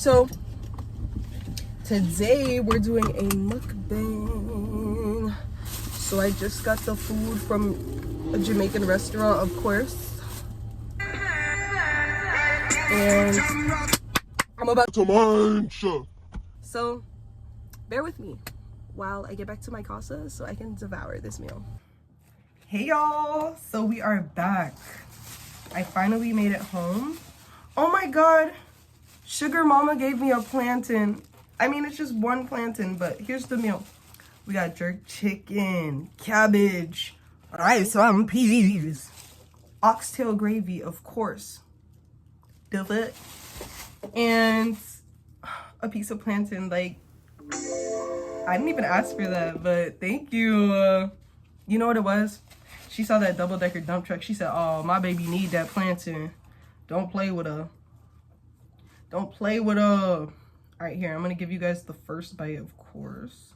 So today we're doing a mukbang. So I just got the food from a Jamaican restaurant, of course, and I'm about to munch. So bear with me while I get back to my casa so I can devour this meal. Hey y'all, so we are back. I finally made it home. Oh my god, Sugar Mama gave me a plantain. I mean, it's just one plantain, but here's the meal. We got jerk chicken, cabbage, rice and peas, oxtail gravy, of course, billet, and a piece of plantain. Like, I didn't even ask for that, but thank you. You know what it was? She saw that double-decker dump truck. She said, oh, my baby need that plantain. Don't play with her. Don't play with her. All right, here, I'm going to give you guys the first bite, of course.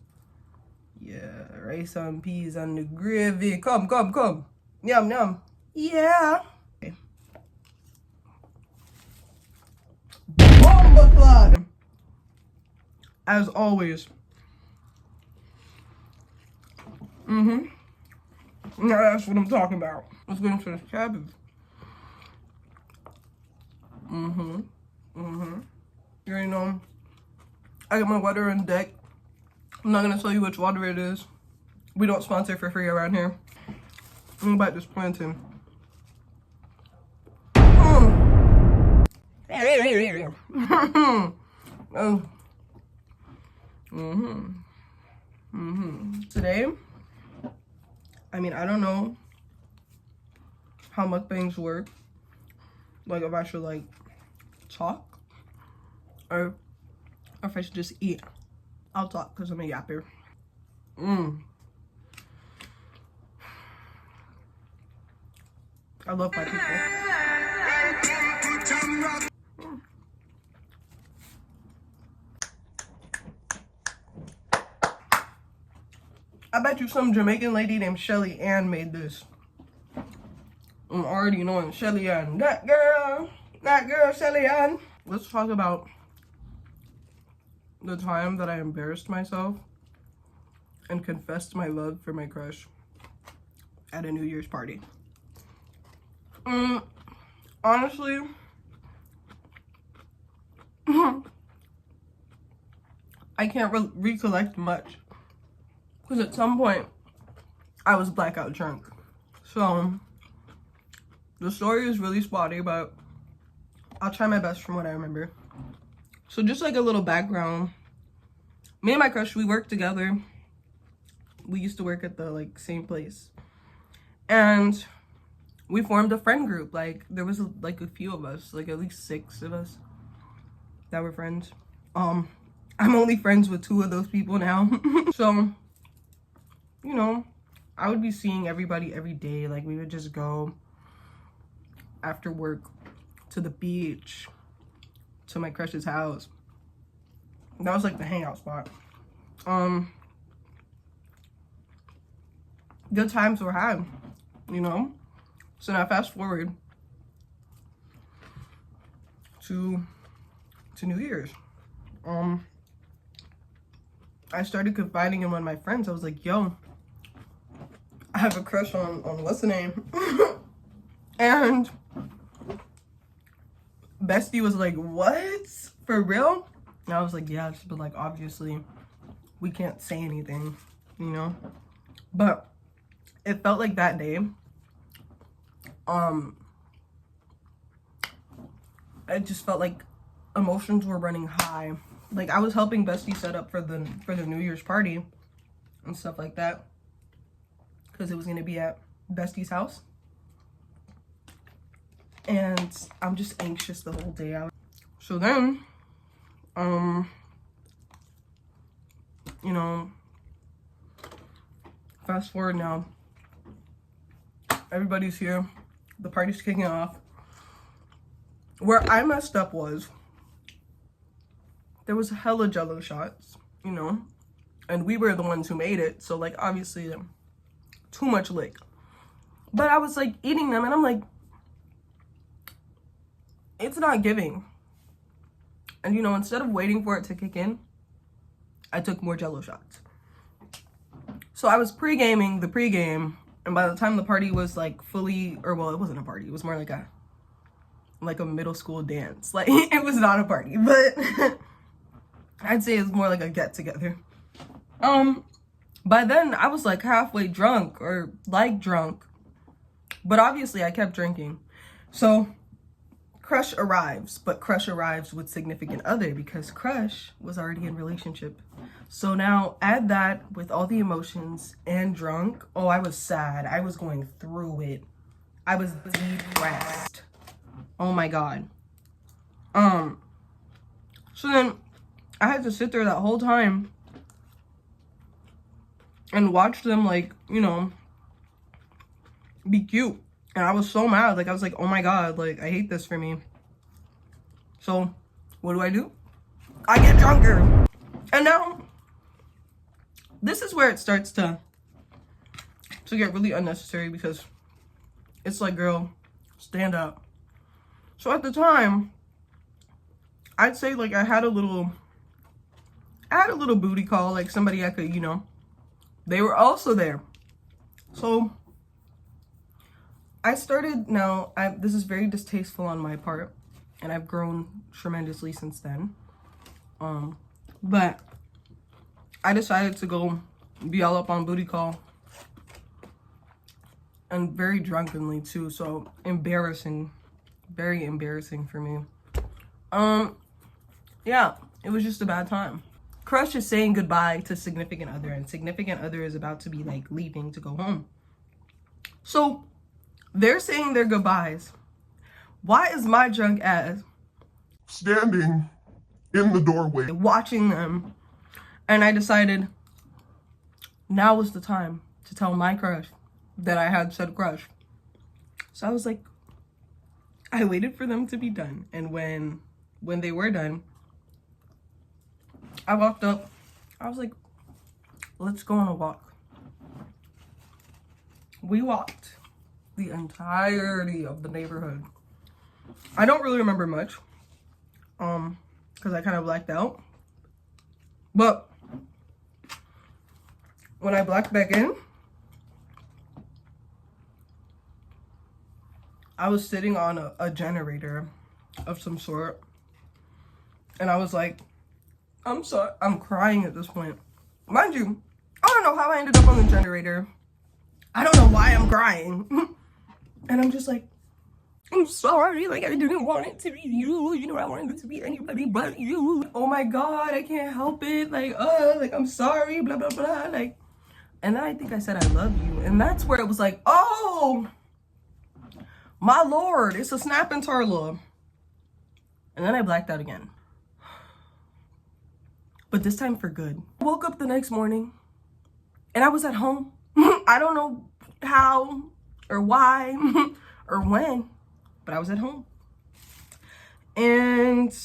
Yeah, rice and peas and the gravy. Come, come, come. Yum, yum. Yeah. Okay. Bomba clot. As always. Now that's what I'm talking about. Let's get into this cabbage. You already know, I got my water on deck. I'm not gonna tell you which water it is. We don't sponsor for free around here. I'm gonna bite this plantain. Today, I mean, I don't know how mukbangs work. Like, if I should, like, talk or if I should just eat. I'll talk because I'm a yapper. I love my people. I bet you some Jamaican lady named Shelly Ann made this. I'm already knowing Shelly Ann. That girl Shelly Ann. Let's talk about the time that I embarrassed myself and confessed my love for my crush at a New Year's party. Honestly, I can't recollect much because at some point I was blackout drunk. So the story is really spotty, but I'll try my best from what I remember. So just like a little background, me and my crush, we worked together. We used to work at the like same place, and we formed a friend group. Like, there was like a few of us, like at least 6 of us that were friends. I'm only friends with 2 of those people now. So, you know, I would be seeing everybody every day. Like, we would just go after work to the beach, to my crush's house. That was like the hangout spot. Good times were had, you know. So now fast forward to New Year's. I started confiding in one of my friends. I was like, yo, I have a crush on what's the name? And Bestie was like, what? For real? And I was like, yes, but like, obviously we can't say anything, you know? But it felt like that day, I just felt like emotions were running high. Like, I was helping Bestie set up for the New Year's party and stuff like that, because it was going to be at Bestie's house. And I'm just anxious the whole day out. So then, you know, fast forward now. Everybody's here. The party's kicking off. Where I messed up was, there was hella Jello shots, you know, and we were the ones who made it. So, like, obviously, too much lick. But I was, like, eating them, and I'm like, it's not giving. And, you know, instead of waiting for it to kick in, I took more Jello shots. So I was pre-gaming the pre-game, and by the time the party was like fully, or well, it wasn't a party, it was more like a middle school dance. Like, it was not a party, but I'd say it's more like a get together. By then I was like halfway drunk, or like drunk, but obviously I kept drinking. So Crush arrives, but Crush arrives with significant other because Crush was already in relationship. So now add that with all the emotions and drunk. Oh, I was sad. I was going through it. I was depressed. Oh my God. So then I had to sit there that whole time and watch them, like, you know, be cute. And I was so mad. Like, I was like, oh my God, like, I hate this for me. So what do? I get drunker. And now this is where it starts to get really unnecessary, because it's like, girl, stand up. So at the time, I'd say like I had a little booty call, like somebody I could, you know, they were also there. So I started, now this is very distasteful on my part, and I've grown tremendously since then. But I decided to go be all up on booty call, and very drunkenly too, so embarrassing, very embarrassing for me. Yeah, it was just a bad time. Crush is saying goodbye to significant other, and significant other is about to be like leaving to go home. So they're saying their goodbyes. Why is my drunk ass standing in the doorway watching them? And I decided now was the time to tell my crush that I had said crush. So I was like, I waited for them to be done, and when they were done, I walked up. I was like, let's go on a walk. We walked the entirety of the neighborhood. I don't really remember much, because I kind of blacked out. But when I blacked back in, I was sitting on a generator of some sort, and I was like, I'm sorry, I'm crying at this point. Mind you, I don't know how I ended up on the generator. I don't know why I'm crying. And I'm just like, I'm sorry, like, I didn't want it to be you. You know, I wanted it to be anybody but you. Oh my God, I can't help it. Like, I'm sorry, blah, blah, blah. Like, and then I think I said I love you. And that's where it was like, oh, my Lord, it's a snap and Tarla. And then I blacked out again. But this time for good. I woke up the next morning and I was at home. I don't know how or why or when, but I was at home. And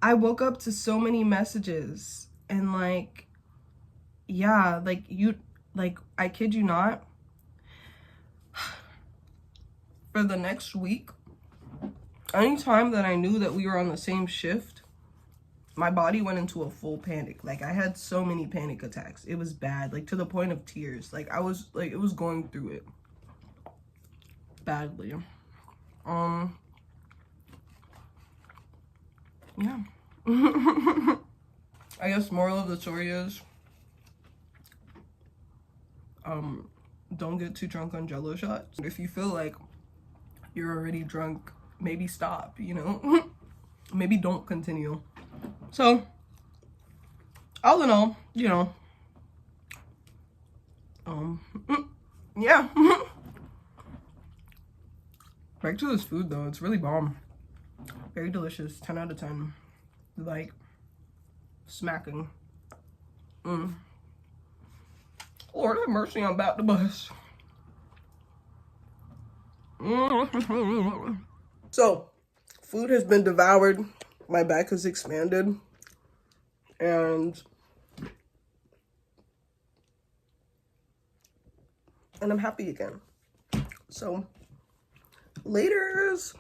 I woke up to so many messages, and like, yeah, like I kid you not, for the next week, anytime that I knew that we were on the same shift, my body went into a full panic. Like, I had so many panic attacks. It was bad, like to the point of tears. Like, I was like, it was going through it badly. Yeah. I guess moral of the story is, don't get too drunk on Jello shots. If you feel like you're already drunk, maybe stop, you know? Maybe don't continue. So, all in all, you know, yeah. Back to this food though, it's really bomb. Very delicious, 10 out of 10. Like, smacking. Lord have mercy, I'm about to bust. So, food has been devoured. My back has expanded. And I'm happy again. So, laters.